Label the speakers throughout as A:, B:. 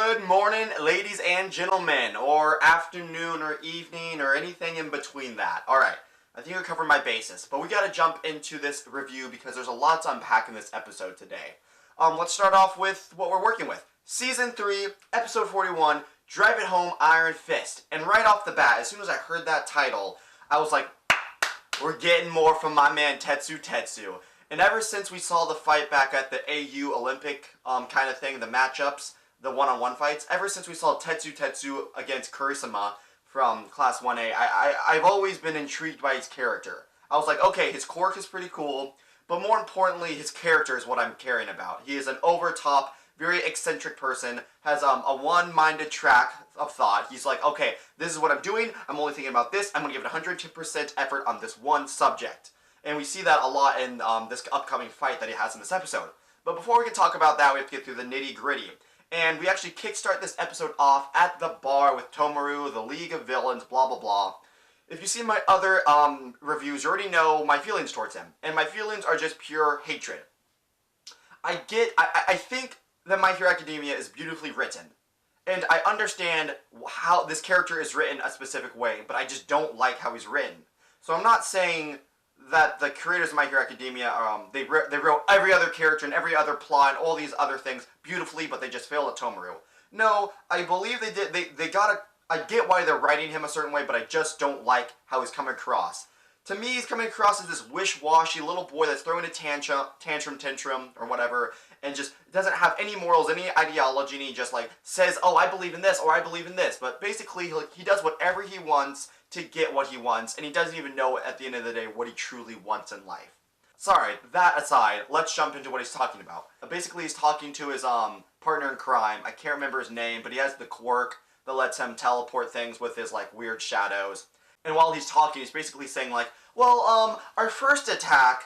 A: Good morning, ladies and gentlemen, or afternoon, or evening, or anything in between that. Alright, I think I covered my bases, but we gotta jump into this review because there's a lot to unpack in this episode today. Let's start off with what we're working with. Season 3, Episode 41, Drive It Home, Iron Fist. And right off the bat, as soon as I heard that title, I was like, we're getting more from my man Testutesu. And ever since we saw the fight back at the AU Olympic kind of thing, the matchups, the one-on-one fights, ever since we saw Testutesu against Kurisama from Class 1A, I've always been intrigued by his character. I was like, okay, his quirk is pretty cool, but more importantly, his character is what I'm caring about. He is an over-top, very eccentric person, has a one-minded track of thought. He's like, okay, this is what I'm doing, I'm only thinking about this, I'm going to give it 110% effort on this one subject. And we see that a lot in this upcoming fight that he has in this episode. But before we can talk about that, we have to get through the nitty-gritty. And we actually kickstart this episode off at the bar with Tomoru, the League of Villains, blah blah blah. If you've seen my other reviews, you already know my feelings towards him. And my feelings are just pure hatred. I think that My Hero Academia is beautifully written. And I understand how this character is written a specific way, but I just don't like how he's written. So I'm not saying that the creators of My Hero Academia, they wrote every other character and every other plot and all these other things beautifully, but they just failed at Tomoru. No, I believe they did. I get why they're writing him a certain way, but I just don't like how he's coming across. To me, he's coming across as this wish-washy little boy that's throwing a tantrum, or whatever, and just doesn't have any morals, any ideology, and he just like says, oh, I believe in this, or I believe in this. But basically, he does whatever he wants to get what he wants, and he doesn't even know at the end of the day what he truly wants in life. Sorry, that aside, let's jump into what he's talking about. Basically, he's talking to his partner in crime. I can't remember his name, but he has the quirk that lets him teleport things with his like weird shadows. And while he's talking, he's basically saying like, well, our first attack,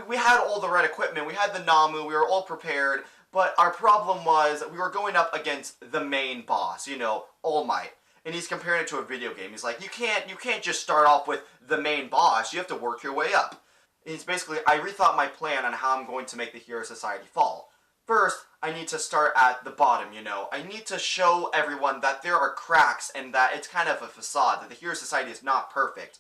A: we had all the right equipment, we had the Namu, we were all prepared, but our problem was we were going up against the main boss, you know, All Might. And he's comparing it to a video game. He's like, you can't just start off with the main boss. You have to work your way up. And he's basically, I rethought my plan on how I'm going to make the Hero Society fall. First, I need to start at the bottom, you know. I need to show everyone that there are cracks and that it's kind of a facade, that the Hero Society is not perfect.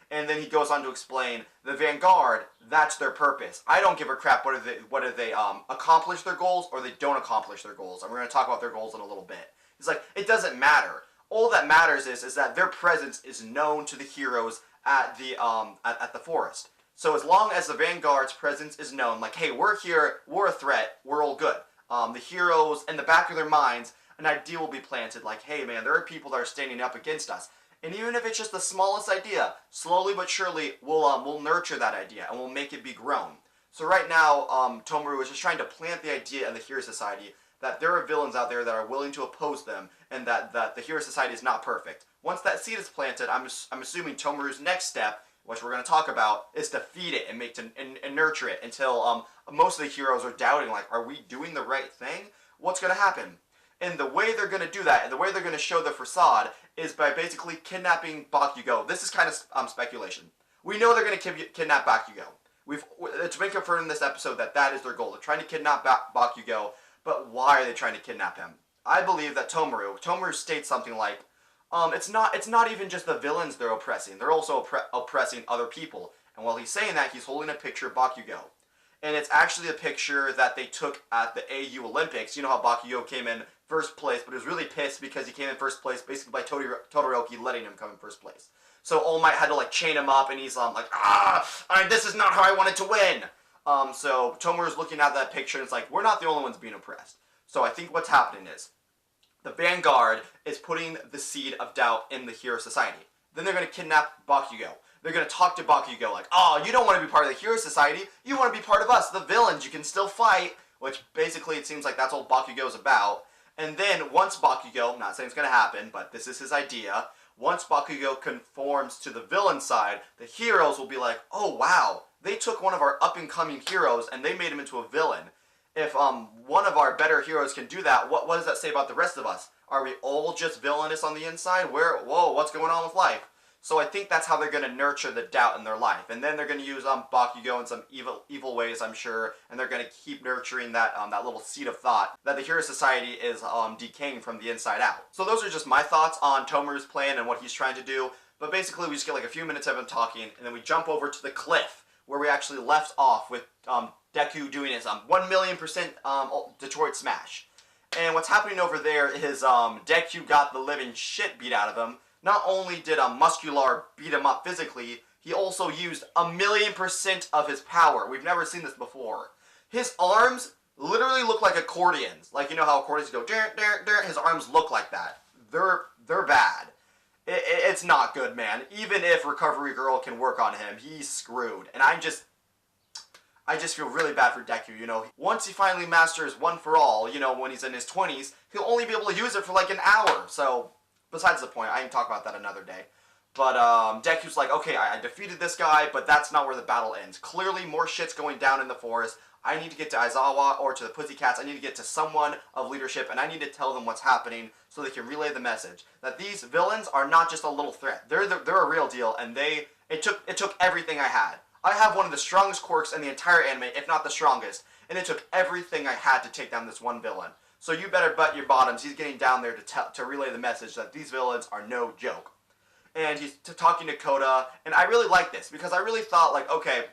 A: And then he goes on to explain, the Vanguard, that's their purpose. I don't give a crap whether they accomplish their goals or they don't accomplish their goals. And we're going to talk about their goals in a little bit. He's like, it doesn't matter. All that matters is that their presence is known to the heroes at the forest. So as long as the Vanguard's presence is known, like, hey, we're here, we're a threat, we're all good. The heroes, in the back of their minds, an idea will be planted, like, hey man, there are people that are standing up against us. And even if it's just the smallest idea, slowly but surely, we'll nurture that idea, and we'll make it be grown. So right now, Tomoru is just trying to plant the idea in the Hero Society that there are villains out there that are willing to oppose them, and that the Hero Society is not perfect. Once that seed is planted, I'm assuming Tomoru's next step, which we're going to talk about, is to feed it and nurture it until most of the heroes are doubting, like, are we doing the right thing? What's going to happen? And the way they're going to do that, and the way they're going to show the facade, is by basically kidnapping Bakugo. This is kind of speculation. We know they're going to kidnap Bakugo. It's been confirmed in this episode that is their goal. They're trying to kidnap Bakugo, but why are they trying to kidnap him? I believe that Tomoru states something like, it's not even just the villains they're oppressing. They're also oppressing other people. And while he's saying that, he's holding a picture of Bakugo. And it's actually a picture that they took at the AU Olympics. You know how Bakugo came in first place, but he was really pissed because he came in first place basically by Todoroki letting him come in first place. So All Might had to like chain him up, and he's like, this is not how I wanted to win. So Tomoru's looking at that picture, and it's like, we're not the only ones being oppressed. So I think what's happening is, the Vanguard is putting the seed of doubt in the Hero Society. Then they're going to kidnap Bakugo. They're going to talk to Bakugo like, oh, you don't want to be part of the Hero Society, you want to be part of us, the villains, you can still fight, which basically it seems like that's all Bakugo's about. And then once Bakugo, not saying it's going to happen, but this is his idea, once Bakugo conforms to the villain side, the heroes will be like, oh wow, they took one of our up-and-coming heroes and they made him into a villain. If one of our better heroes can do that, what does that say about the rest of us? Are we all just villainous on the inside? Whoa, what's going on with life? So I think that's how they're going to nurture the doubt in their life. And then they're going to use Bakugo in some evil ways, I'm sure. And they're going to keep nurturing that little seed of thought that the Hero Society is decaying from the inside out. So those are just my thoughts on Tomuru's plan and what he's trying to do. But basically we just get like a few minutes of him talking, and then we jump over to the cliff where we actually left off with Deku doing his 1,000,000% Detroit Smash. And what's happening over there is Deku got the living shit beat out of him. Not only did Muscular beat him up physically, he also used 1,000,000% of his power. We've never seen this before. His arms literally look like accordions. Like, you know how accordions go, dur, dur, dur? His arms look like that. They're bad. It's not good, man. Even if Recovery Girl can work on him, he's screwed. And I just feel really bad for Deku, you know. Once he finally masters One for All, you know, when he's in his 20s, he'll only be able to use it for like an hour. So, besides the point, I can talk about that another day. But Deku's like, okay, I defeated this guy, but that's not where the battle ends. Clearly, more shit's going down in the forest. I need to get to Aizawa or to the Pussycats. I need to get to someone of leadership, and I need to tell them what's happening so they can relay the message that these villains are not just a little threat. They're a real deal, and it took everything I had. I have one of the strongest quirks in the entire anime, if not the strongest, and it took everything I had to take down this one villain. So you better bet your bottoms he's getting down there to relay the message that these villains are no joke. And he's talking to Kota, and I really like this, because I really thought, like, okay,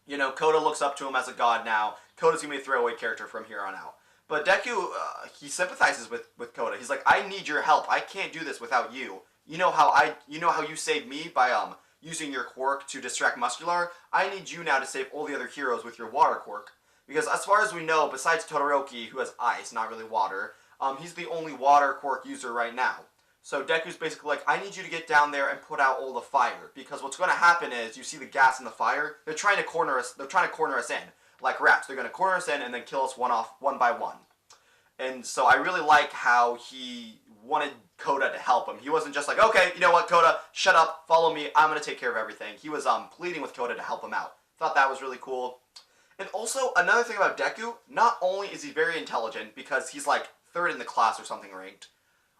A: you know, Kota looks up to him as a god now. Kota's going to be a throwaway character from here on out. But Deku, he sympathizes with Kota. He's like, I need your help. I can't do this without you. You know how you saved me by using your quirk to distract Muscular? I need you now to save all the other heroes with your water quirk. Because as far as we know, besides Todoroki, who has ice, not really water, he's the only water quirk user right now. So Deku's basically like, I need you to get down there and put out all the fire. Because what's going to happen is, you see the gas and the fire, they're trying to corner us in. Like rats. They're going to corner us in and then kill us one by one. And so I really like how he wanted Kota to help him. He wasn't just like, okay, you know what, Kota, shut up, follow me, I'm going to take care of everything. He was pleading with Kota to help him out. Thought that was really cool. And also, another thing about Deku, not only is he very intelligent, because he's like 3rd in the class or something ranked,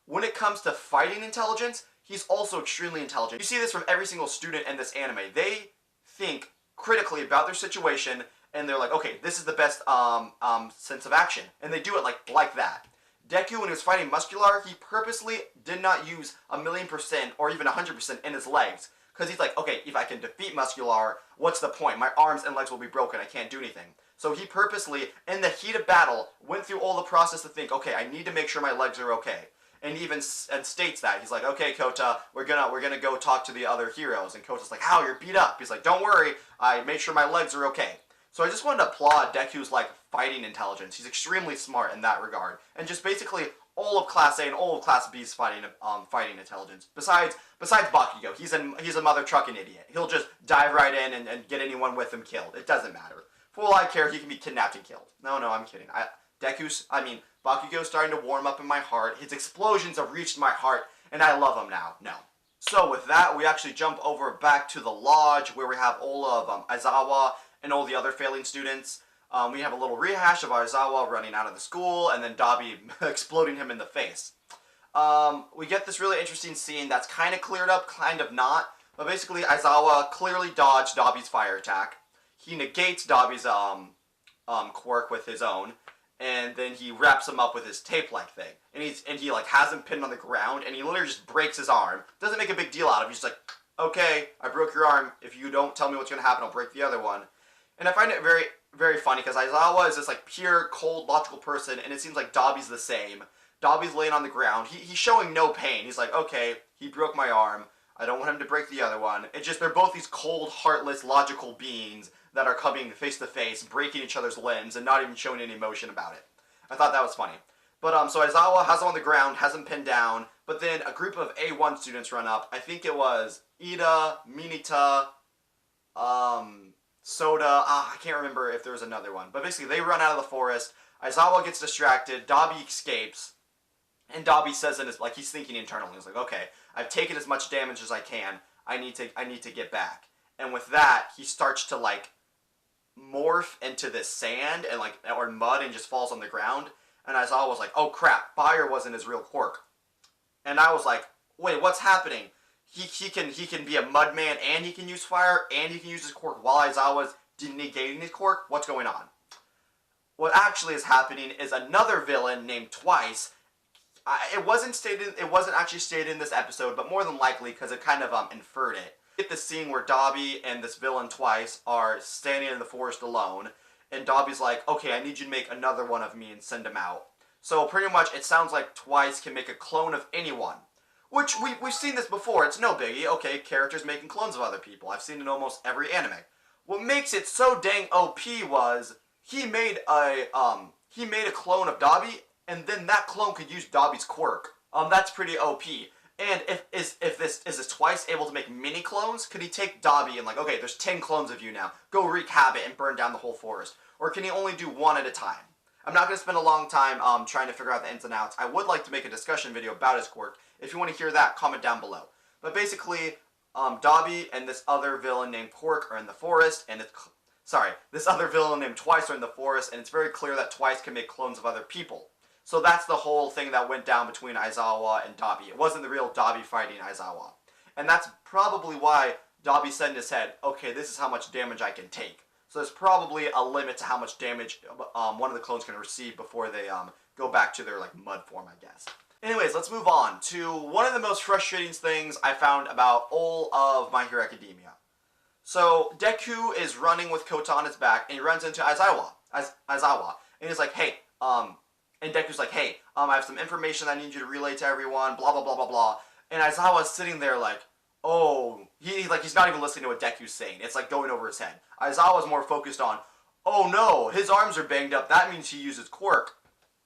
A: when it comes to fighting intelligence, he's also extremely intelligent. You see this from every single student in this anime. They think critically about their situation, and they're like, okay, this is the best sense of action. And they do it like that. Deku, when he was fighting Muscular, he purposely did not use 1,000,000% or even 100% in his legs. Because he's like, okay, if I can defeat Muscular, what's the point? My arms and legs will be broken. I can't do anything. So he purposely, in the heat of battle, went through all the process to think, okay, I need to make sure my legs are okay. And he even states that. He's like, okay, Kota, we're gonna go talk to the other heroes. And Kota's like, how, you're beat up? He's like, don't worry, I made sure my legs are okay. So I just wanted to applaud Deku's like fighting intelligence. He's extremely smart in that regard. And just basically all of Class A and all of Class B's fighting intelligence. Besides Bakugo, he's a mother trucking idiot. He'll just dive right in and get anyone with him killed. It doesn't matter. For all I care, he can be kidnapped and killed. No, I'm kidding. Bakugo's starting to warm up in my heart. His explosions have reached my heart, and I love him now. No. So with that, we actually jump over back to the lodge where we have all of Aizawa and all the other failing students. We have a little rehash of Aizawa running out of the school, and then Dabi exploding him in the face. We get this really interesting scene that's kind of cleared up, kind of not. But basically, Aizawa clearly dodged Dabi's fire attack. He negates Dabi's quirk with his own, and then he wraps him up with his tape-like thing. And he like has him pinned on the ground, and he literally just breaks his arm. Doesn't make a big deal out of it. He's just like, okay, I broke your arm. If you don't tell me what's going to happen, I'll break the other one. And I find it very, very funny, because Aizawa is this like pure, cold, logical person, and it seems like Dabi's the same. Dabi's laying on the ground. He's showing no pain. He's like, okay, he broke my arm. I don't want him to break the other one. It's just, they're both these cold, heartless, logical beings that are coming face to face, breaking each other's limbs, and not even showing any emotion about it. I thought that was funny. But, so Aizawa has him on the ground, has him pinned down, but then a group of A1 students run up. I think it was Ida, Minita, Soda, I can't remember if there was another one. But basically, they run out of the forest. Aizawa gets distracted. Dabi escapes. And Dabi says in his, like, he's thinking internally. He's like, okay, I've taken as much damage as I can. I need to get back. And with that, he starts to, like, morph into this sand and, like, or mud and just falls on the ground. And Aizawa was like, oh crap, fire wasn't his real quirk. And I was like, wait, what's happening? he can be a mudman, and he can use fire, and he can use his quirk while Aizawa's negating his quirk. What's going on? What actually is happening is another villain named Twice. It wasn't actually stated in this episode, but more than likely because it kind of inferred it. Get the scene where Dobby and this villain Twice are standing in the forest alone, and Dobby's like, okay, I need you to make another one of me and send him out. So pretty much it sounds like Twice can make a clone of anyone. Which, we've seen this before, it's no biggie. Okay, characters making clones of other people. I've seen it in almost every anime. What makes it so dang OP was, he made a clone of Dobby, and then that clone could use Dobby's quirk. That's pretty OP. And is this Twice able to make mini clones? Could he take Dobby and like, okay, there's 10 clones of you now, go wreak havoc and burn down the whole forest? Or can he only do one at a time? I'm not going to spend a long time trying to figure out the ins and outs. I would like to make a discussion video about his quirk. If you want to hear that, comment down below. But basically, Dobby and this other villain named Quirk are in the forest, and this other villain named Twice are in the forest, and it's very clear that Twice can make clones of other people. So that's the whole thing that went down between Aizawa and Dobby. It wasn't the real Dobby fighting Aizawa. And that's probably why Dobby said in his head, okay, this is how much damage I can take. So there's probably a limit to how much damage one of the clones can receive before they go back to their like mud form, I guess. Anyways, let's move on to one of the most frustrating things I found about all of My Hero Academia. So Deku is running with Kota on his back, and he runs into Aizawa, and he's like, hey, and Deku's like, hey, I have some information I need you to relay to everyone, blah, blah, blah, blah, blah. And Aizawa's sitting there like, oh, he's not even listening to what Deku's saying. It's like going over his head. Aizawa's more focused on, oh no, his arms are banged up, that means he uses quirk.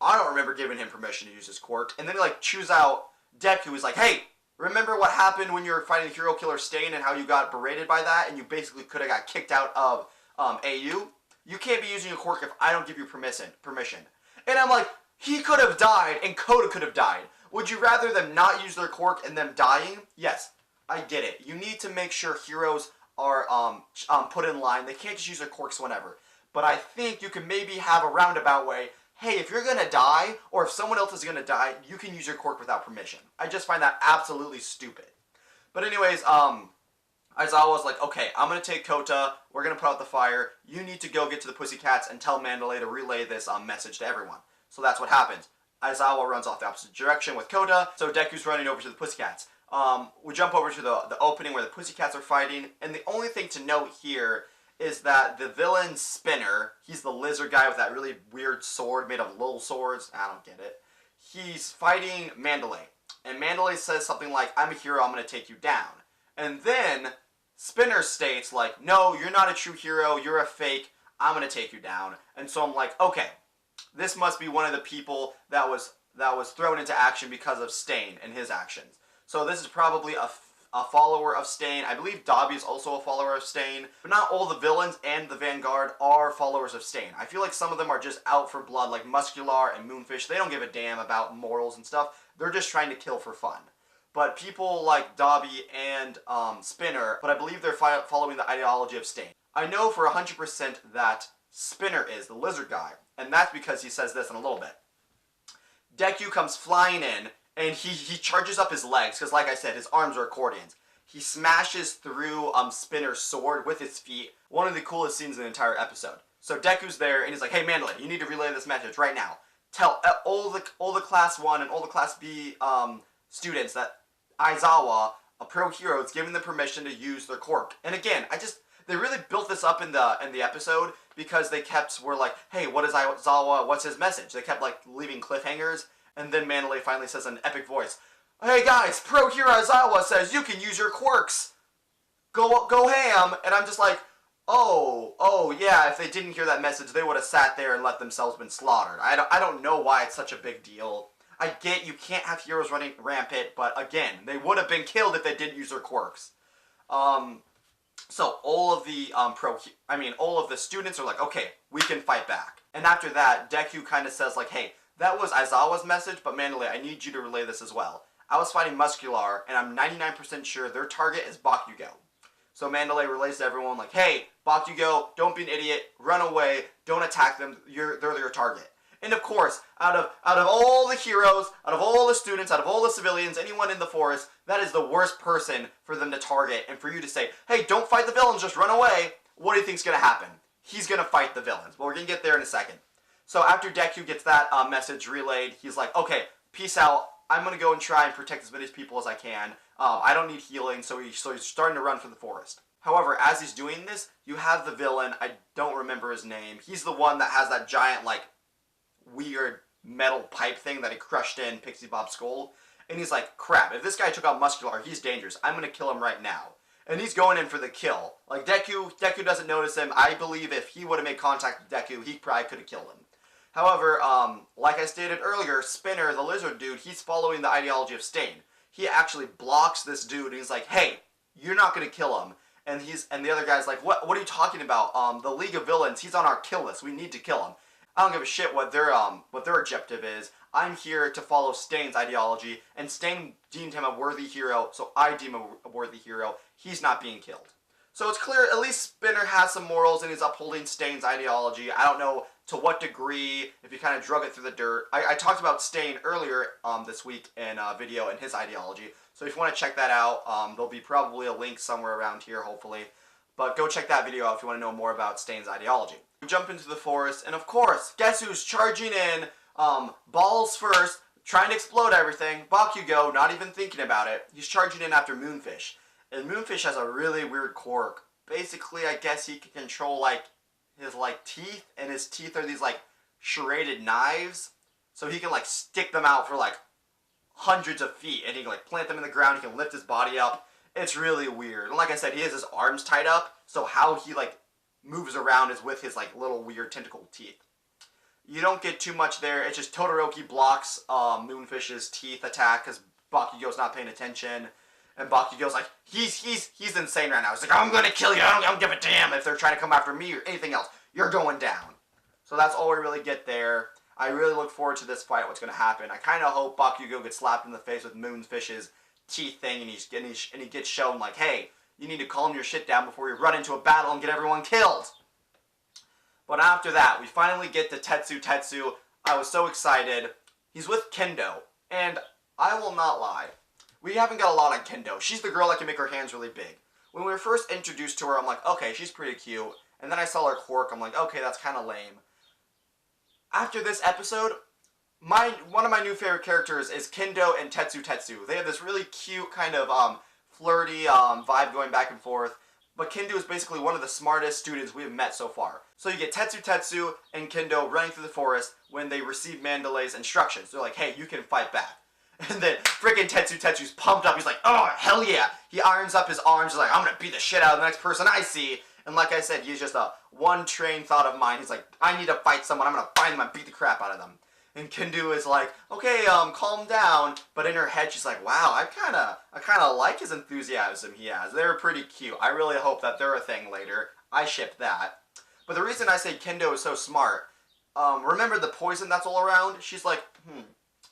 A: I don't remember giving him permission to use his quirk. And then he like chews out Deku, who's like, hey, remember what happened when you were fighting Hero Killer Stain and how you got berated by that and you basically could have got kicked out of AU? You can't be using a quirk if I don't give you permission. And I'm like, he could have died and Kota could have died. Would you rather them not use their quirk and them dying? Yes, I get it. You need to make sure heroes are put in line. They can't just use their quirks whenever. But I think you can maybe have a roundabout way. Hey, if you're gonna die, or if someone else is gonna die, you can use your quirk without permission. I just find that absolutely stupid. But anyways, Aizawa's like, okay, I'm gonna take Kota, we're gonna put out the fire, you need to go get to the Pussycats and tell Mandalay to relay this message to everyone. So that's what happens. Aizawa runs off the opposite direction with Kota, so Deku's running over to the Pussycats. We jump over to the opening where the Pussycats are fighting, and the only thing to note here is that the villain Spinner, he's the lizard guy with that really weird sword made of little swords, I don't get it, he's fighting Mandalay. And Mandalay says something like, I'm a hero, I'm going to take you down. And then Spinner states like, no, you're not a true hero, you're a fake, I'm going to take you down. And so I'm like, okay, this must be one of the people that was thrown into action because of Stain and his actions. So this is probably a follower of Stain. I believe Dobby is also a follower of Stain. But not all the villains and the Vanguard are followers of Stain. I feel like some of them are just out for blood, like Muscular and Moonfish. They don't give a damn about morals and stuff. They're just trying to kill for fun. But people like Dobby and Spinner, but I believe they're following the ideology of Stain. I know for 100% that Spinner is the lizard guy, and that's because he says this in a little bit. Deku comes flying in, and he charges up his legs, because like I said, his arms are accordions. He smashes through Spinner's sword with his feet. One of the coolest scenes in the entire episode. So Deku's there, and he's like, hey Mandalay, you need to relay this message right now. Tell all the Class 1 and all the Class B students that Aizawa, a pro hero, is giving them permission to use their quirk. And again, they really built this up in the episode because they were like, hey, what is Aizawa, what's his message? They kept like leaving cliffhangers. And then Mandalay finally says in an epic voice, hey guys, Pro Hero Aizawa says you can use your quirks. Go ham. And I'm just like, oh yeah, if they didn't hear that message, they would have sat there and let themselves been slaughtered. I don't know why it's such a big deal. I get you can't have heroes running rampant, but again, they would have been killed if they didn't use their quirks. So all of the all of the students are like, okay, we can fight back. And after that, Deku kind of says like, hey, that was Aizawa's message, but Mandalay, I need you to relay this as well. I was fighting Muscular, and I'm 99% sure their target is Bakugo. So Mandalay relays to everyone like, hey, Bakugo, don't be an idiot, run away, don't attack them, they're your target. And of course, out of all the heroes, out of all the students, out of all the civilians, anyone in the forest, that is the worst person for them to target. And for you to say, hey, don't fight the villains, just run away. What do you think's going to happen? He's going to fight the villains. Well, we're going to get there in a second. So after Deku gets that message relayed, he's like, okay, peace out. I'm going to go and try and protect as many people as I can. I don't need healing, so he's starting to run for the forest. However, as he's doing this, you have the villain. I don't remember his name. He's the one that has that giant, like, weird metal pipe thing that he crushed in Pixie Bob's skull. And he's like, crap, if this guy took out Muscular, he's dangerous. I'm going to kill him right now. And he's going in for the kill. Like, Deku doesn't notice him. I believe if he would have made contact with Deku, he probably could have killed him. However, like I stated earlier, Spinner, the lizard dude, he's following the ideology of Stain. He actually blocks this dude, and he's like, hey, you're not going to kill him. And the other guy's like, what are you talking about? The League of Villains, he's on our kill list. We need to kill him. I don't give a shit what their objective is. I'm here to follow Stain's ideology, and Stain deemed him a worthy hero, so I deem him a worthy hero. He's not being killed. So it's clear at least Spinner has some morals and is upholding Stain's ideology. I don't know to what degree, if he kind of drug it through the dirt. I talked about Stain earlier this week in a video and his ideology. So if you want to check that out, there'll be probably a link somewhere around here, hopefully. But go check that video out if you want to know more about Stain's ideology. We jump into the forest, and of course, guess who's charging in? Balls first, trying to explode everything. Bakugo, not even thinking about it. He's charging in after Moonfish. And Moonfish has a really weird quirk. Basically, I guess he can control, like, his, like, teeth. And his teeth are these, like, serrated knives. So he can, like, stick them out for, like, hundreds of feet. And he can, like, plant them in the ground. He can lift his body up. It's really weird. And like I said, he has his arms tied up. So how he, like, moves around is with his, like, little weird tentacle teeth. You don't get too much there. It's just Todoroki blocks Moonfish's teeth attack because Bakugo's not paying attention. And Bakugo's like, he's insane right now. He's like, I'm going to kill you. I don't give a damn if they're trying to come after me or anything else. You're going down. So that's all we really get there. I really look forward to this fight, what's going to happen. I kind of hope Bakugo gets slapped in the face with Moonfish's teeth thing, and he gets shown like, hey, you need to calm your shit down before you run into a battle and get everyone killed. But after that, we finally get to Testutesu. I was so excited. He's with Kendo, and I will not lie. We haven't got a lot on Kendo. She's the girl that can make her hands really big. When we were first introduced to her, I'm like, okay, she's pretty cute. And then I saw her quirk. I'm like, okay, that's kind of lame. After this episode, one of my new favorite characters is Kendo and Testutesu. They have this really cute kind of flirty vibe going back and forth. But Kendo is basically one of the smartest students we have met so far. So you get Testutesu and Kendo running through the forest when they receive Mandalay's instructions. They're like, hey, you can fight back. And then freaking Testutesu's pumped up. He's like, oh, hell yeah. He irons up his arms. He's like, I'm going to beat the shit out of the next person I see. And like I said, he's just a one-train thought of mine. He's like, I need to fight someone. I'm going to find them and beat the crap out of them. And Kendo is like, okay, calm down. But in her head, she's like, wow, I kind of like his enthusiasm he has. They're pretty cute. I really hope that they're a thing later. I ship that. But the reason I say Kendo is so smart, remember the poison that's all around? She's like,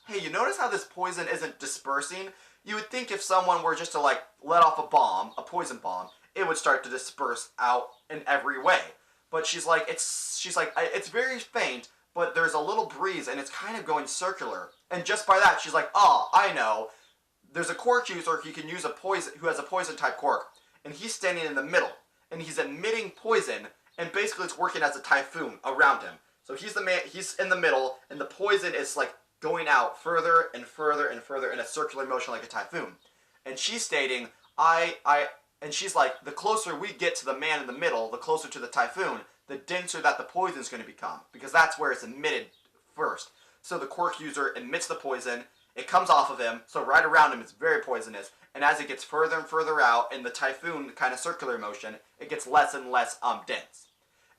A: hey, you notice how this poison isn't dispersing? You would think if someone were just to, like, let off a bomb, a poison bomb, it would start to disperse out in every way. But she's like, it's very faint, but there's a little breeze, and it's kind of going circular. And just by that, she's like, oh, I know. There's a quirk user who can use a poison, who has a poison-type quirk, and he's standing in the middle, and he's emitting poison, and basically it's working as a typhoon around him. So he's in the middle, and the poison is, like, going out further and further and further in a circular motion like a typhoon. And she's stating, and she's like, the closer we get to the man in the middle, the closer to the typhoon, the denser that the poison is going to become, because that's where it's emitted first. So the quirk user emits the poison, it comes off of him, so right around him it's very poisonous, and as it gets further and further out in the typhoon kind of circular motion, it gets less and less dense.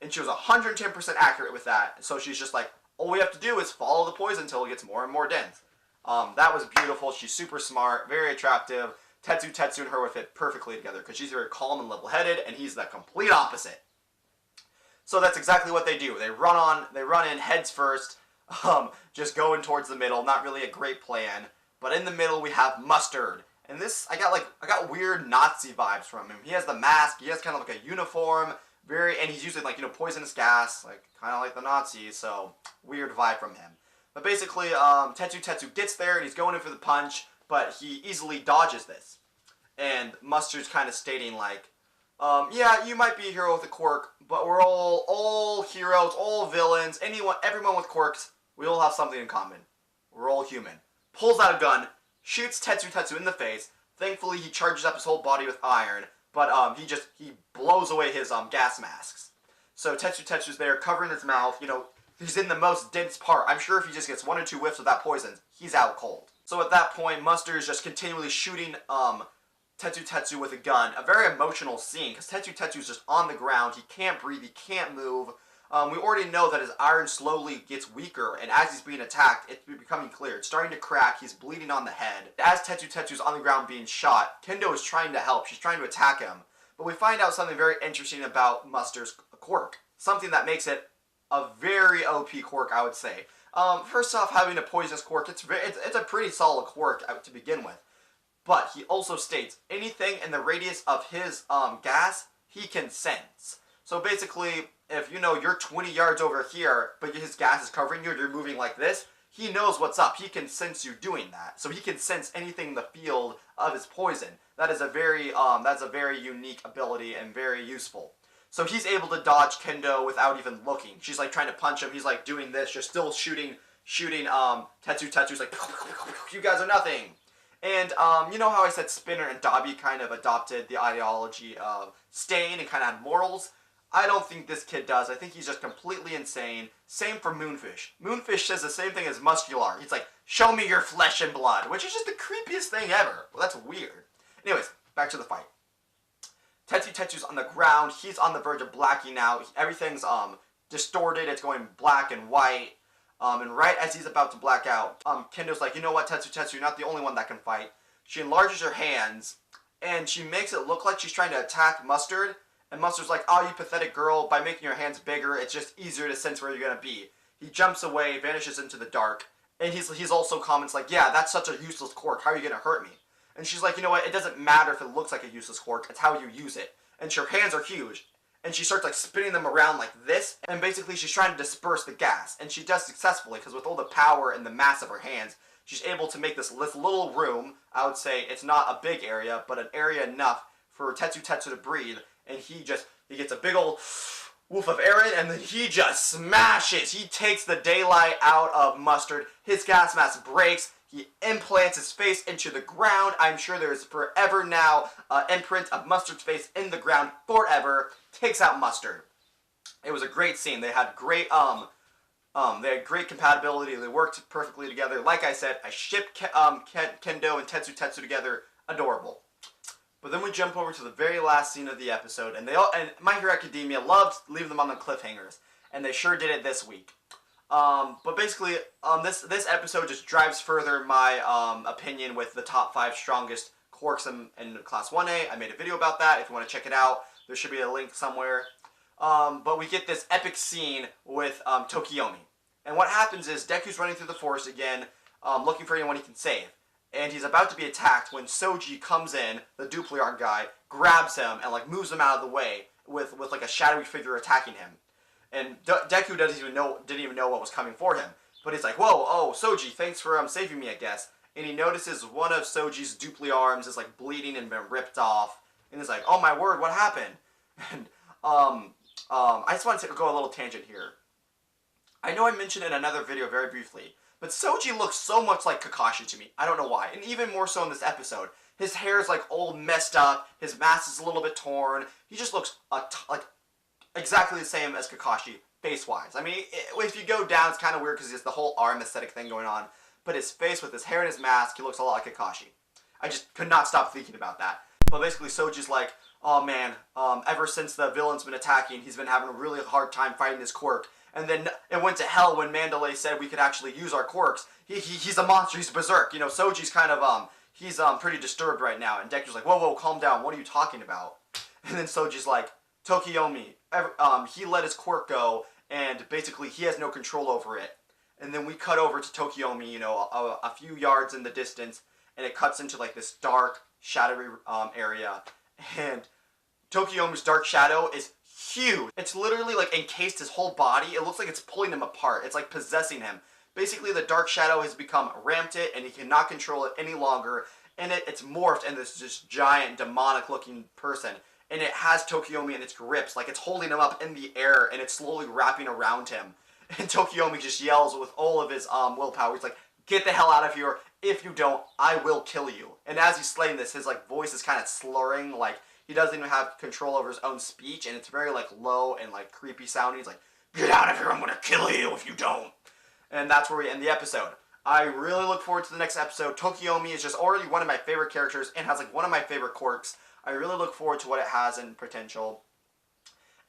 A: And she was 110% accurate with that, so she's just like, all we have to do is follow the poison until it gets more and more dense. That was beautiful. She's super smart, very attractive. Testutesu and her would fit perfectly together because she's very calm and level-headed, and he's the complete opposite. So that's exactly what they do. They run in heads first, just going towards the middle. Not really a great plan. But in the middle we have Mustard, and this I got weird Nazi vibes from him. He has the mask. He has kind of like a uniform, And he's using, like, poisonous gas, like, kind of like the Nazis, so weird vibe from him. But basically, Testutesu gets there, and he's going in for the punch, but he easily dodges this. And Mustard's kind of stating, like, yeah, you might be a hero with a quirk, but we're all heroes, all villains, everyone with quirks, we all have something in common. We're all human. Pulls out a gun, shoots Testutesu in the face. Thankfully, he charges up his whole body with iron, but he blows away his gas masks. So Testutesu's there, covering his mouth. He's in the most dense part. I'm sure if he just gets 1 or 2 whiffs of that poison, he's out cold. So at that point, Mustard is just continually shooting Testutesu with a gun. A very emotional scene, because Testutesu's just on the ground. He can't breathe. He can't move. We already know that his iron slowly gets weaker, and as he's being attacked, it's becoming clear. It's starting to crack. He's bleeding on the head. As Testutesu's on the ground being shot, Kendo is trying to help. She's trying to attack him. But we find out something very interesting about Mustard's quirk. Something that makes it a very OP quirk, I would say. First off, having a poisonous quirk, it's a pretty solid quirk to begin with. But he also states anything in the radius of his gas, he can sense. So basically, if you're 20 yards over here, but his gas is covering you, and you're moving like this, he knows what's up. He can sense you doing that. So he can sense anything in the field of his poison. That is a very unique ability and very useful. So he's able to dodge Kendo without even looking. She's like trying to punch him. He's like doing this. You're still shooting Testutesu's like, you guys are nothing. And you know how I said Spinner and Dobby kind of adopted the ideology of staying and kind of had morals? I don't think this kid does. I think he's just completely insane. Same for Moonfish. Moonfish says the same thing as Muscular. He's like, show me your flesh and blood, which is just the creepiest thing ever. Well, that's weird. Anyways, back to the fight. Testutesu's on the ground. He's on the verge of blacking out. Everything's distorted. It's going black and white. And right as he's about to black out, Kendo's like, you know what, Testutesu, you're not the only one that can fight. She enlarges her hands, and she makes it look like she's trying to attack Mustard. And Mustard's like, oh, you pathetic girl, by making your hands bigger, it's just easier to sense where you're going to be. He jumps away, vanishes into the dark, and he's also comments like, yeah, that's such a useless quirk, how are you going to hurt me? And she's like, you know what, it doesn't matter if it looks like a useless quirk, it's how you use it. And her hands are huge. And she starts like spinning them around like this, and basically she's trying to disperse the gas. And she does successfully, because with all the power and the mass of her hands, she's able to make this little room. I would say it's not a big area, but an area enough for Testutesu to breathe. And he gets a big old woof of air in, and then he just smashes. He takes the daylight out of Mustard. His gas mask breaks. He implants his face into the ground. I'm sure there is forever now imprint of Mustard's face in the ground forever. Takes out Mustard. It was a great scene. They had great compatibility. They worked perfectly together. Like I said, I shipped Kendo and Testutesu together. Adorable. But then we jump over to the very last scene of the episode, and My Hero Academia loved leaving them on the cliffhangers, and they sure did it this week. But basically, this episode just drives further my opinion with the top 5 strongest quirks in Class 1A. I made a video about that. If you want to check it out, there should be a link somewhere. But we get this epic scene with Tokiomi. And what happens is Deku's running through the forest again, looking for anyone he can save. And he's about to be attacked when Soji comes in, the Dupliar guy, grabs him and like moves him out of the way with like a shadowy figure attacking him. And Deku didn't even know what was coming for him. But he's like, whoa, oh, Soji, thanks for saving me, I guess. And he notices one of Soji's Dupli arms is like bleeding and been ripped off. And he's like, oh my word, what happened? And I just wanted to go a little tangent here. I know I mentioned in another video very briefly, but Soji looks so much like Kakashi to me. I don't know why. And even more so in this episode. His hair is like all messed up. His mask is a little bit torn. He just looks like exactly the same as Kakashi, face-wise. I mean, if you go down, it's kind of weird because he has the whole arm aesthetic thing going on. But his face with his hair and his mask, he looks a lot like Kakashi. I just could not stop thinking about that. But basically, Soji's like, oh man, ever since the villain's been attacking, he's been having a really hard time fighting his quirk. And then it went to hell when Mandalay said we could actually use our quirks. He's a monster, he's berserk. You know, Soji's kind of, he's pretty disturbed right now. And Deku's like, whoa, calm down, what are you talking about? And then Soji's like, Tokiomi, he let his quirk go, and basically he has no control over it. And then we cut over to Tokiomi, you know, a few yards in the distance, and it cuts into like this dark, shadowy area. And Tokiomi's dark shadow is huge. It's literally like encased his whole body. It looks like it's pulling him apart. It's like possessing him. Basically, the dark shadow has become rampant and he cannot control it any longer. And it's morphed into this just giant demonic looking person. And it has Tokiomi in its grips, like it's holding him up in the air and it's slowly wrapping around him. And Tokiomi just yells with all of his willpower. He's like, "Get the hell out of here. If you don't, I will kill you." And as he's slaying this, his like voice is kind of slurring, like he doesn't even have control over his own speech, and it's very like low and like creepy sounding. He's like, "Get out of here, I'm gonna kill you if you don't." And that's where we end the episode. I really look forward to the next episode. Tokiomi is just already one of my favorite characters and has like one of my favorite quirks. I really look forward to what it has in potential.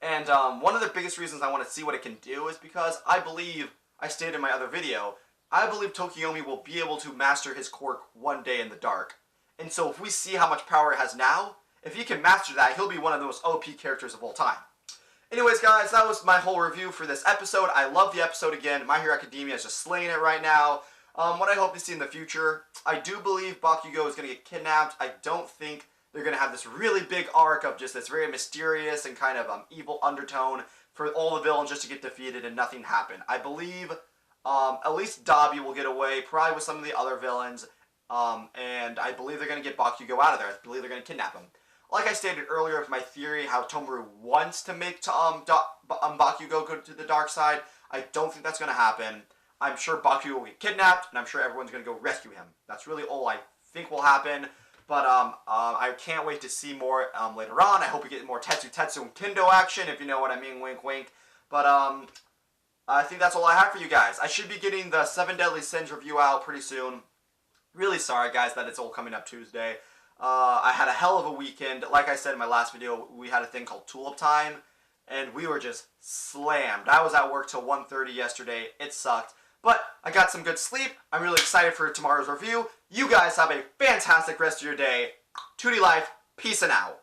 A: And one of the biggest reasons I want to see what it can do is because I believe, I stated in my other video, I believe Tokiomi will be able to master his quirk one day in the dark. And so if we see how much power it has now, if he can master that, he'll be one of the most OP characters of all time. Anyways, guys, that was my whole review for this episode. I love the episode again. My Hero Academia is just slaying it right now. What I hope to see in the future, I do believe Bakugo is going to get kidnapped. I don't think they're going to have this really big arc of just this very mysterious and kind of evil undertone for all the villains just to get defeated and nothing happen. I believe at least Dabi will get away, probably with some of the other villains, and I believe they're going to get Bakugo out of there. I believe they're going to kidnap him. Like I stated earlier with my theory, how Tomuru wants to make Bakugo go to the dark side, I don't think that's going to happen. I'm sure Bakugo will get kidnapped, and I'm sure everyone's going to go rescue him. That's really all I think will happen. But I can't wait to see more later on. I hope we get more testutesu and kendo action, if you know what I mean, wink wink. But I think that's all I have for you guys. I should be getting the 7 Deadly Sins review out pretty soon. Really sorry, guys, that it's all coming up Tuesday. I had a hell of a weekend. Like I said in my last video, we had a thing called Tulip Time, and we were just slammed. I was at work till 1:30 yesterday. It sucked. But I got some good sleep. I'm really excited for tomorrow's review. You guys have a fantastic rest of your day. 2D Life, peace and out.